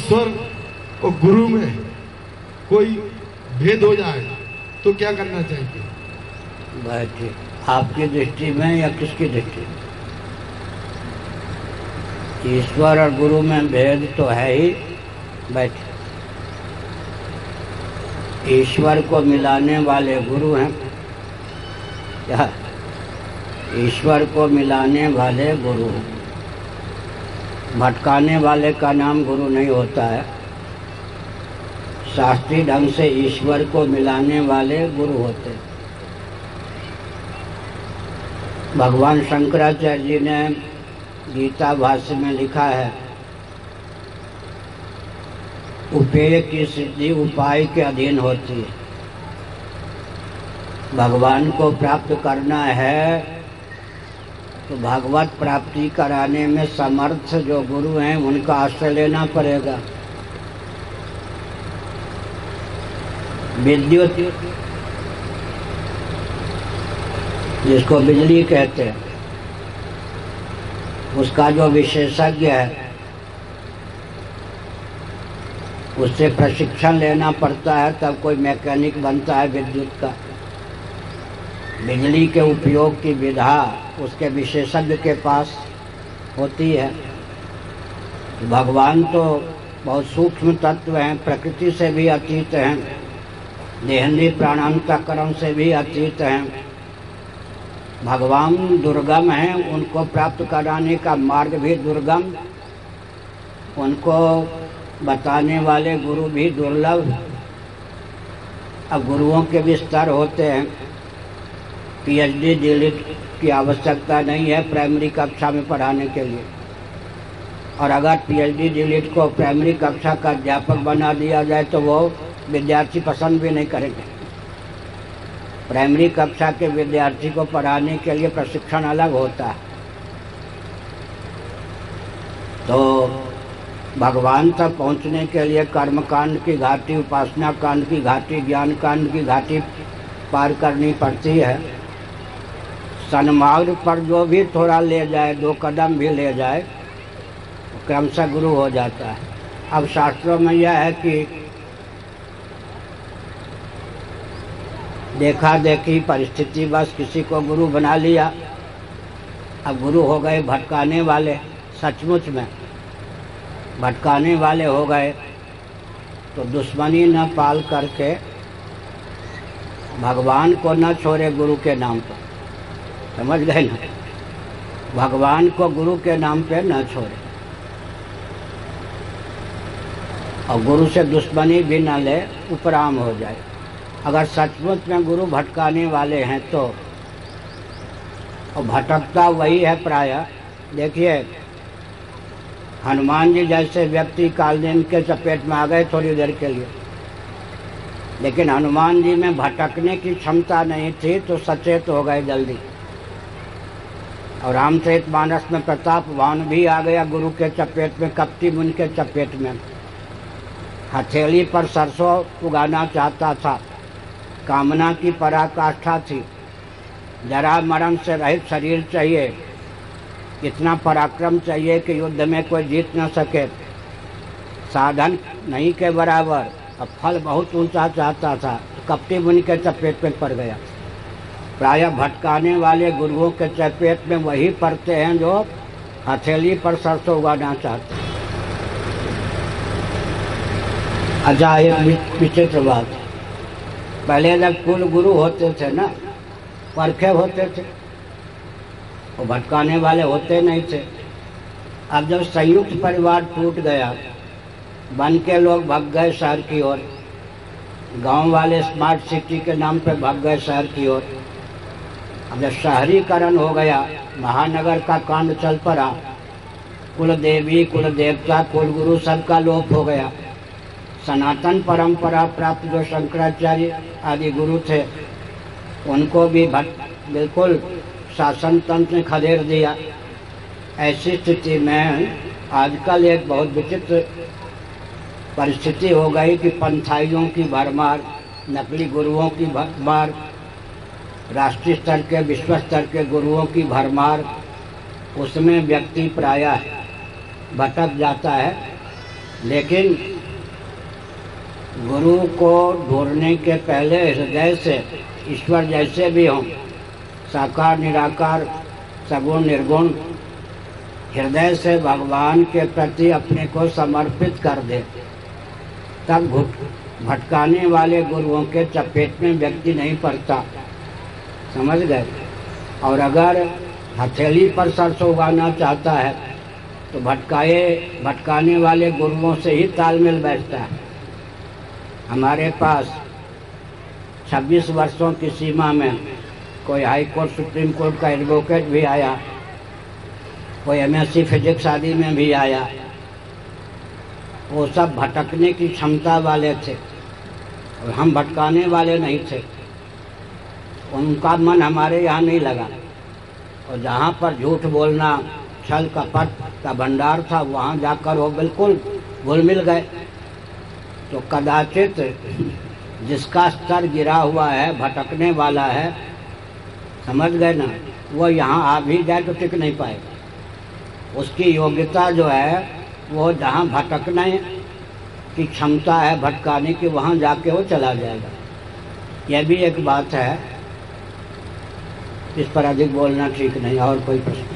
ईश्वर और गुरु में कोई भेद हो जाए तो क्या करना चाहिए? बैठिए, आपकी दृष्टि में या किसकी दृष्टि में? ईश्वर और गुरु में भेद तो है ही। बैठिए, ईश्वर को मिलाने वाले गुरु हैं क्या? ईश्वर को मिलाने वाले गुरु हैं। भटकाने वाले का नाम गुरु नहीं होता है। शास्त्रीय ढंग से ईश्वर को मिलाने वाले गुरु होते हैं। भगवान शंकराचार्य जी ने गीता भाष्य में लिखा है, उपेय की सिद्धि उपाय के अधीन होती है। भगवान को प्राप्त करना है तो भगवत प्राप्ति कराने में समर्थ जो गुरु हैं उनका आश्रय लेना पड़ेगा। विद्युत, जिसको बिजली कहते हैं, उसका जो विशेषज्ञ है उससे प्रशिक्षण लेना पड़ता है, तब कोई मैकेनिक बनता है विद्युत का। बिजली के उपयोग की विधा उसके विशेषज्ञ के पास होती है। भगवान तो बहुत सूक्ष्म तत्व हैं, प्रकृति से भी अतीत हैं, देहनी प्राणांतकरण से भी अतीत हैं। भगवान दुर्गम हैं, उनको प्राप्त कराने का मार्ग भी दुर्गम, उनको बताने वाले गुरु भी दुर्लभ। अब गुरुओं के भी स्तर होते हैं। पीएचडी डीलिट की आवश्यकता नहीं है प्राइमरी कक्षा में पढ़ाने के लिए, और अगर पीएचडी डीलिट को प्राइमरी कक्षा का अध्यापक बना दिया जाए तो वो विद्यार्थी पसंद भी नहीं करेंगे। प्राइमरी कक्षा के विद्यार्थी को पढ़ाने के लिए प्रशिक्षण अलग होता है। तो भगवान तक पहुंचने के लिए कर्म कांड की घाटी, उपासना कांड की घाटी, ज्ञान कांड की घाटी पार करनी पड़ती है। सन्मार्ग पर जो भी थोड़ा ले जाए, 2 कदम भी ले जाए, क्रमशः गुरु हो जाता है। अब शास्त्रों में यह है कि देखा देखी परिस्थिति बस किसी को गुरु बना लिया, अब गुरु हो गए भटकाने वाले। सचमुच में भटकाने वाले हो गए तो दुश्मनी न पाल करके भगवान को न छोड़े गुरु के नाम पर। समझ गए ना? भगवान को गुरु के नाम पे न छोड़े और गुरु से दुश्मनी भी न ले, उपराम हो जाए। अगर सचमुच में गुरु भटकाने वाले हैं तो, और भटकता वही है प्रायः। देखिए, हनुमान जी जैसे व्यक्ति कालनेमी के चपेट में आ गए थोड़ी देर के लिए, लेकिन हनुमान जी में भटकने की क्षमता नहीं थी तो सचेत हो गए जल्दी। और रामचरितमानस में प्रतापवान भी आ गया गुरु के चपेट में, कपटी मुनि के चपेट में। हथेली पर सरसों उगाना चाहता था, कामना की पराकाष्ठा थी। जरा मरण से रहित शरीर चाहिए, इतना पराक्रम चाहिए कि युद्ध में कोई जीत न सके, साधन नहीं के बराबर, अब फल बहुत ऊंचा चाहता था, कपटी मुनि के चपेट में पड़ गया। प्रायः भटकाने वाले गुरुओं के चपेट में वही पड़ते हैं जो हथेली पर सरसों उगाना चाहते हैं। अच्छा, एक विचित्र बात, पहले जब कुल गुरु होते थे ना, परखे होते थे, वो भटकाने वाले होते नहीं थे। अब जब संयुक्त परिवार टूट गया, बन के लोग भाग गए शहर की ओर, गांव वाले स्मार्ट सिटी के नाम पे भाग गए शहर की ओर। अब जब शहरीकरण हो गया, महानगर का कांड चल पड़ा, कुल देवी, कुल देवता, कुल गुरु सबका लोप हो गया। सनातन परंपरा प्राप्त जो शंकराचार्य आदि गुरु थे, उनको भी बिल्कुल शासन तंत्र ने खदेड़ दिया। ऐसी स्थिति में आजकल एक बहुत विचित्र परिस्थिति हो गई कि पंथाइयों की भरमार, नकली गुरुओं की भरमार, राष्ट्रीय स्तर के, विश्व स्तर के गुरुओं की भरमार। उसमें व्यक्ति प्रायः भटक जाता है लेकिन गुरु को ढूंढने के पहले हृदय से ईश्वर जैसे भी हों, साकार निराकार सगुण निर्गुण, हृदय से भगवान के प्रति अपने को समर्पित कर दे, तब भटकाने वाले गुरुओं के चपेट में व्यक्ति नहीं पड़ता। समझ गए? और अगर हथेली पर सरसों उगाना चाहता है तो भटकाने वाले गुरुओं से ही तालमेल बैठता है। हमारे पास 26 वर्षों की सीमा में कोई हाई कोर्ट सुप्रीम कोर्ट का एडवोकेट भी आया, कोई MSc फिजिक्स आदि में भी आया। वो सब भटकने की क्षमता वाले थे और हम भटकाने वाले नहीं थे। उनका मन हमारे यहाँ नहीं लगा, और जहाँ पर झूठ बोलना, छल कपट का भंडार था, वहाँ जाकर वो बिल्कुल घुल मिल गए। तो कदाचित जिसका स्तर गिरा हुआ है, भटकने वाला है, समझ गए ना, वो यहाँ आ भी जाए तो टिक नहीं पाएगा। उसकी योग्यता जो है वो जहाँ भटकने की क्षमता है भटकाने की, वहाँ जाके वो चला जाएगा। यह भी एक बात है, इस पर अधिक बोलना ठीक नहीं। और कोई प्रश्न?